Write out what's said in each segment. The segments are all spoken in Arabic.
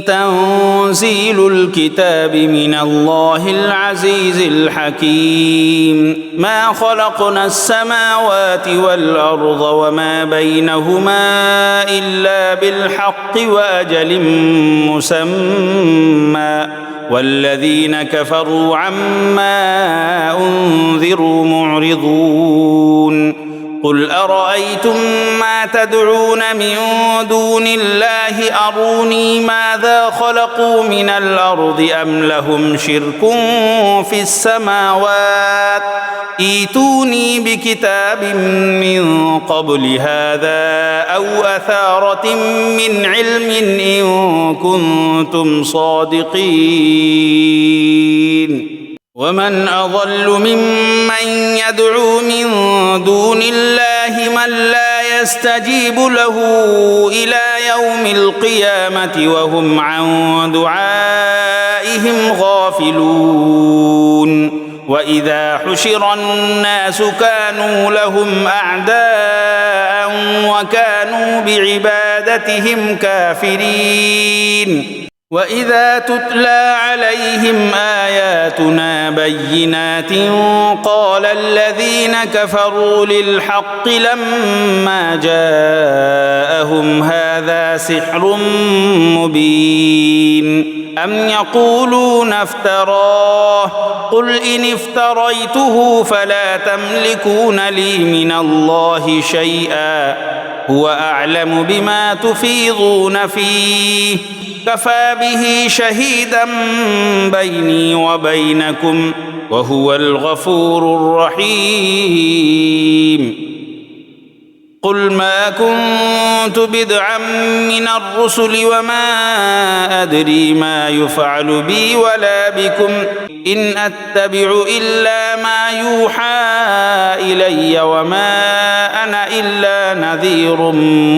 تنزيل الكتاب من الله العزيز الحكيم ما خلقنا السماوات والأرض وما بينهما إلا بالحق وأجل مسمى والذين كفروا عما أنذروا معرضون قل أرأيتم ما تدعون من دون الله أروني ماذا خلقوا من الأرض أم لهم شرك في السماوات ائتوني بكتاب من قبل هذا أو أثارة من علم إن كنتم صادقين ومن أضل ممن يدعو من دون الله من لا يستجيب له إلى يوم القيامة وهم عن دعائهم غافلون وإذا حشر الناس كانوا لهم أعداء وكانوا بعبادتهم كافرين وإذا تتلى عليهم آياتنا بينات قال الذين كفروا للحق لما جاءهم هذا سحر مبين أم يقولون افتراه قل إن افتريته فلا تملكون لي من الله شيئا هو أعلم بما تفيضون فيه كفى به شهيدا بيني وبينكم وهو الغفور الرحيم قل ما كنت بدعا من الرسل وما أدري ما يفعل بي ولا بكم إن أتبع إلا ما يوحى إلي وما أنا إلا نذير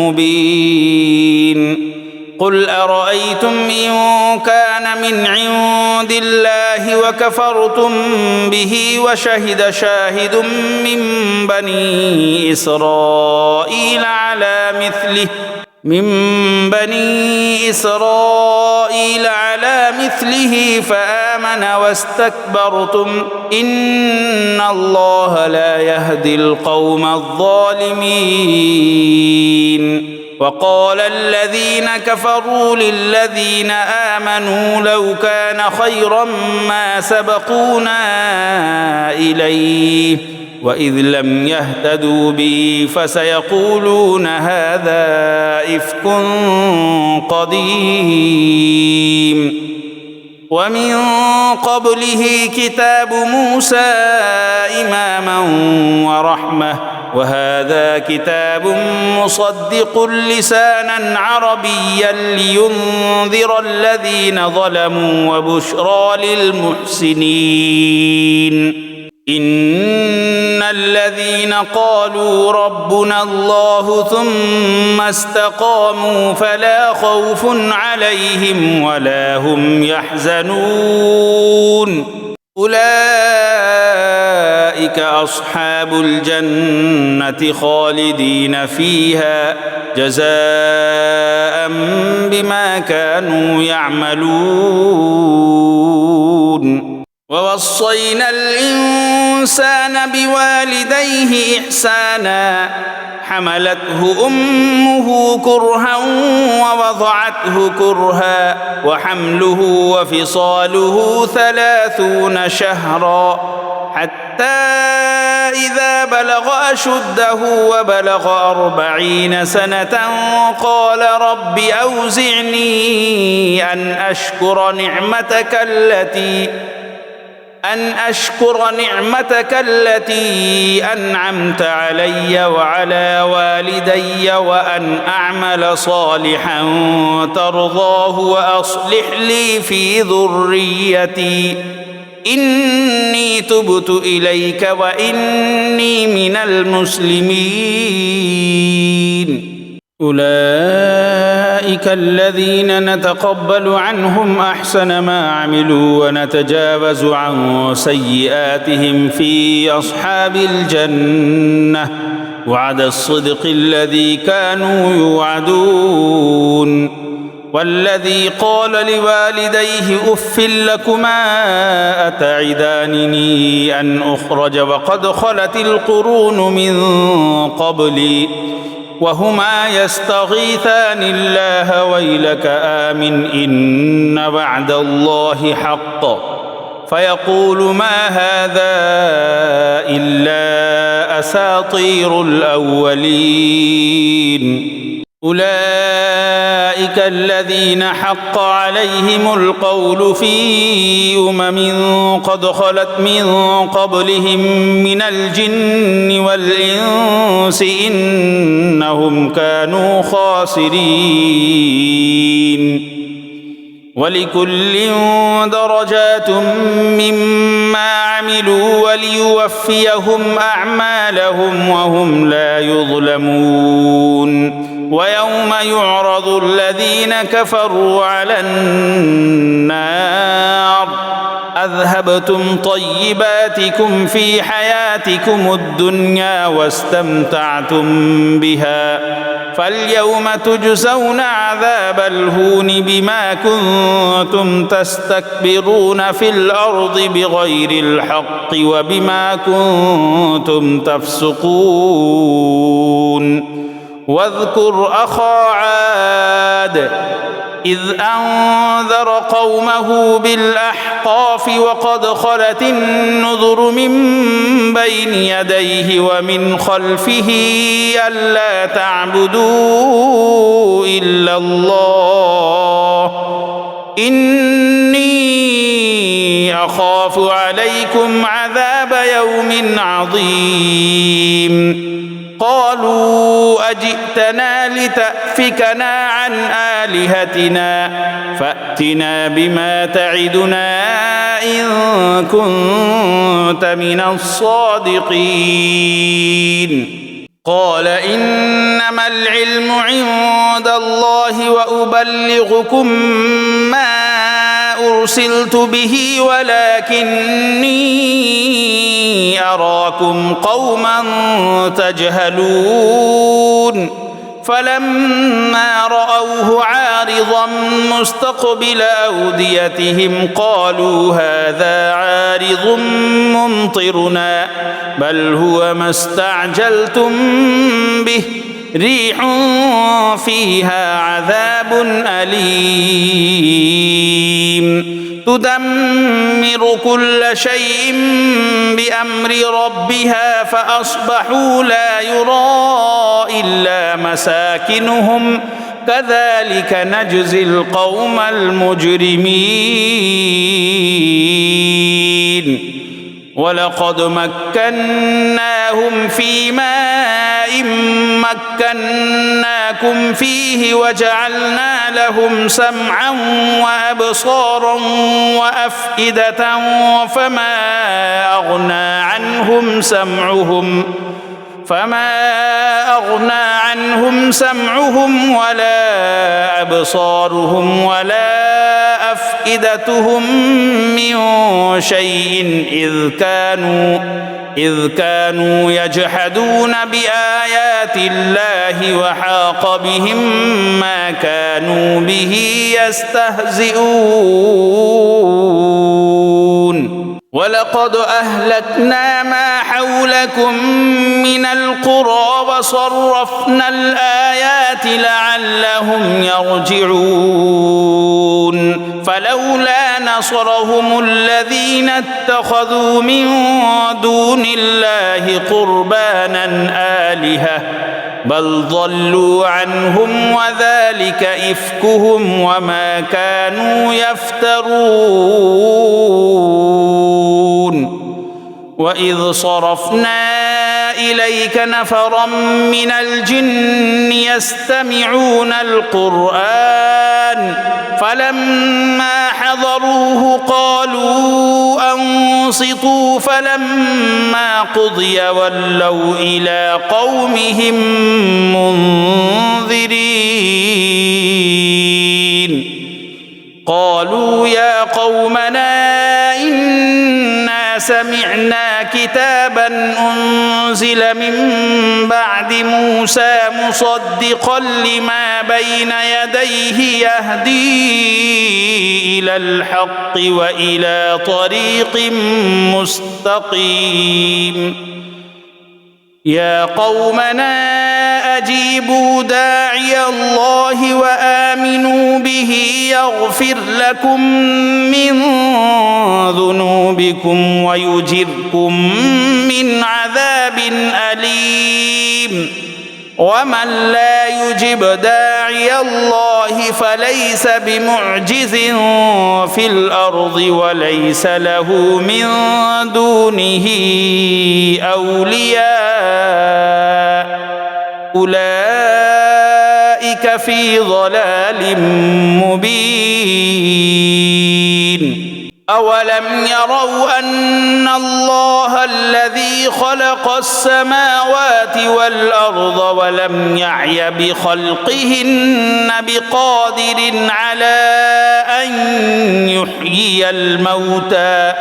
مبين قل أرأيتم إن كان من عند الله وكفرتم به وشهد شاهد من بني إسرائيل على مثله فآمن واستكبرتم إن الله لا يهدي القوم الظالمين وقال الذين كفروا للذين آمنوا لو كان خيرا ما سبقونا إليه وإذ لم يهتدوا به فسيقولون هذا إفك قديم ومن قبله كتاب موسى إماما ورحمة وهذا كتاب مصدق لسانا عربيا لينذر الذين ظلموا وبشرى للمحسنين إن الذين قالوا ربنا الله ثم استقاموا فلا خوف عليهم ولا هم يحزنون أولئك أصحاب الجنة خالدين فيها جزاء بما كانوا يعملون ووصينا الإنسان بوالديه إحسانا حملته أمه كرها ووضعته كرها وحمله وفصاله 30 شهرا حتى إذا بلغ أشده وبلغ 40 سنة قال رب أوزعني أن أشكر نعمتك التي أنعمت علي وعلى والدي وأن أعمل صالحا ترضاه وأصلح لي في ذريتي إني تبت إليك وإني من المسلمين أولئك الذين نتقبل عنهم أحسن ما عملوا ونتجاوز عن سيئاتهم في أصحاب الجنة وعد الصدق الذي كانوا يوعدون والذي قال لوالديه أف لكما أتعدانني أن أخرج وقد خلت القرون من قبلي وهما يستغيثان الله ويلك آمن إن وعد الله حق فيقول ما هذا إلا أساطير الأولين أولئك الذين حق عليهم القول في قد خلت من قبلهم من الجن والإنس إنهم كانوا خاسرين ولكل درجات مما عملوا وليوفيهم أعمالهم وهم لا يظلمون ويوم يعرض الذين كفروا على النار أذهبتم طيباتكم في حياتكم الدنيا واستمتعتم بها فاليوم تجزون عذاب الهون بما كنتم تستكبرون في الأرض بغير الحق وبما كنتم تفسقون واذكر أخا عاد إذ أنذر قومه بالأحقاف وقد خلت النذر من بين يديه ومن خلفه ألا تعبدوا إلا الله إني أخاف عليكم عذاب يوم عظيم قالوا أجئتنا لتأفكنا عن آلهتنا فأتنا بما تعدنا إن كنت من الصادقين قال إنما العلم عند الله وأبلغكم ما أرسلت به ولكني أراكم قوما تجهلون فلما رأوه عارضا مستقبل أوديتهم قالوا هذا عارض ممطرنا بل هو ما استعجلتم به ريح فيها عذاب أليم تدمر كل شيء بأمر ربها فأصبحوا لا يرى إلا مساكنهم كذلك نجزي القوم المجرمين ولقد مكناهم في ماء مكناكم فيه وجعلنا لهم سمعا وأبصارا وأفئدة فما أغنى عنهم سمعهم ولا أبصارهم ولا أفئدتهم من شيء إذ كانوا يجحدون بآيات الله وحاق بهم ما كانوا به يستهزئون ولقد أهلكنا ما حولكم من القرى وصرفنا الآيات لعلهم يرجعون فلولا نصرهم الذين اتخذوا من دون الله قربانا آلهة بل ضلوا عنهم وذلك إفكهم وما كانوا يفترون وإذ صرفنا إليك نفرا من الجن يستمعون القرآن فلما حضروه قالوا أنصتوا فلما قضي ولوا إلى قومهم منذرين قالوا يا قومنا إنا سمعنا كتابا كتابا أنزل من بعد موسى مصدقا لما بين يديه يهدي إلى الحق وإلى طريق مستقيم يا قومنا أجيبوا داعي الله وآمنوا به يغفر لكم من ذنوبكم ويجركم من عذاب أليم ومن لا يجب داعي الله فليس بمعجز في الأرض وليس له من دونه أولياء أولئك في ضلال مبين أولم يروا أن الله الذي خلق السماوات والأرض ولم يعي بخلقهن بقادر على أن يحيي الموتى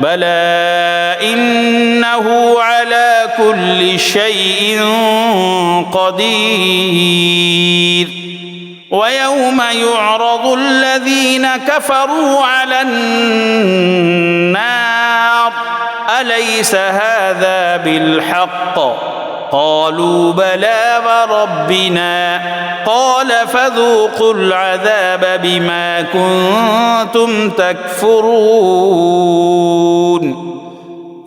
بلى إنه على كل شيء قدير ويوم يعرض الذين كفروا على النار أليس هذا بالحق قالوا بلى وربنا قال فذوقوا العذاب بما كنتم تكفرون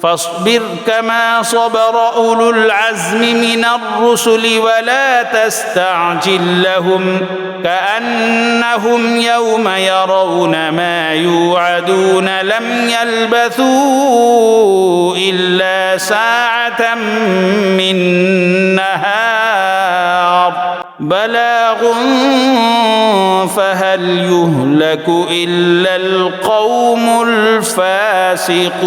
فاصبر كما صبر أولو العزم من الرسل ولا تستعجل لهم كأنهم يوم يرون ما يوعدون لم يلبثوا إلا ساعة من نهار بلاغ فهل يهلك إلا القوم الفاسقون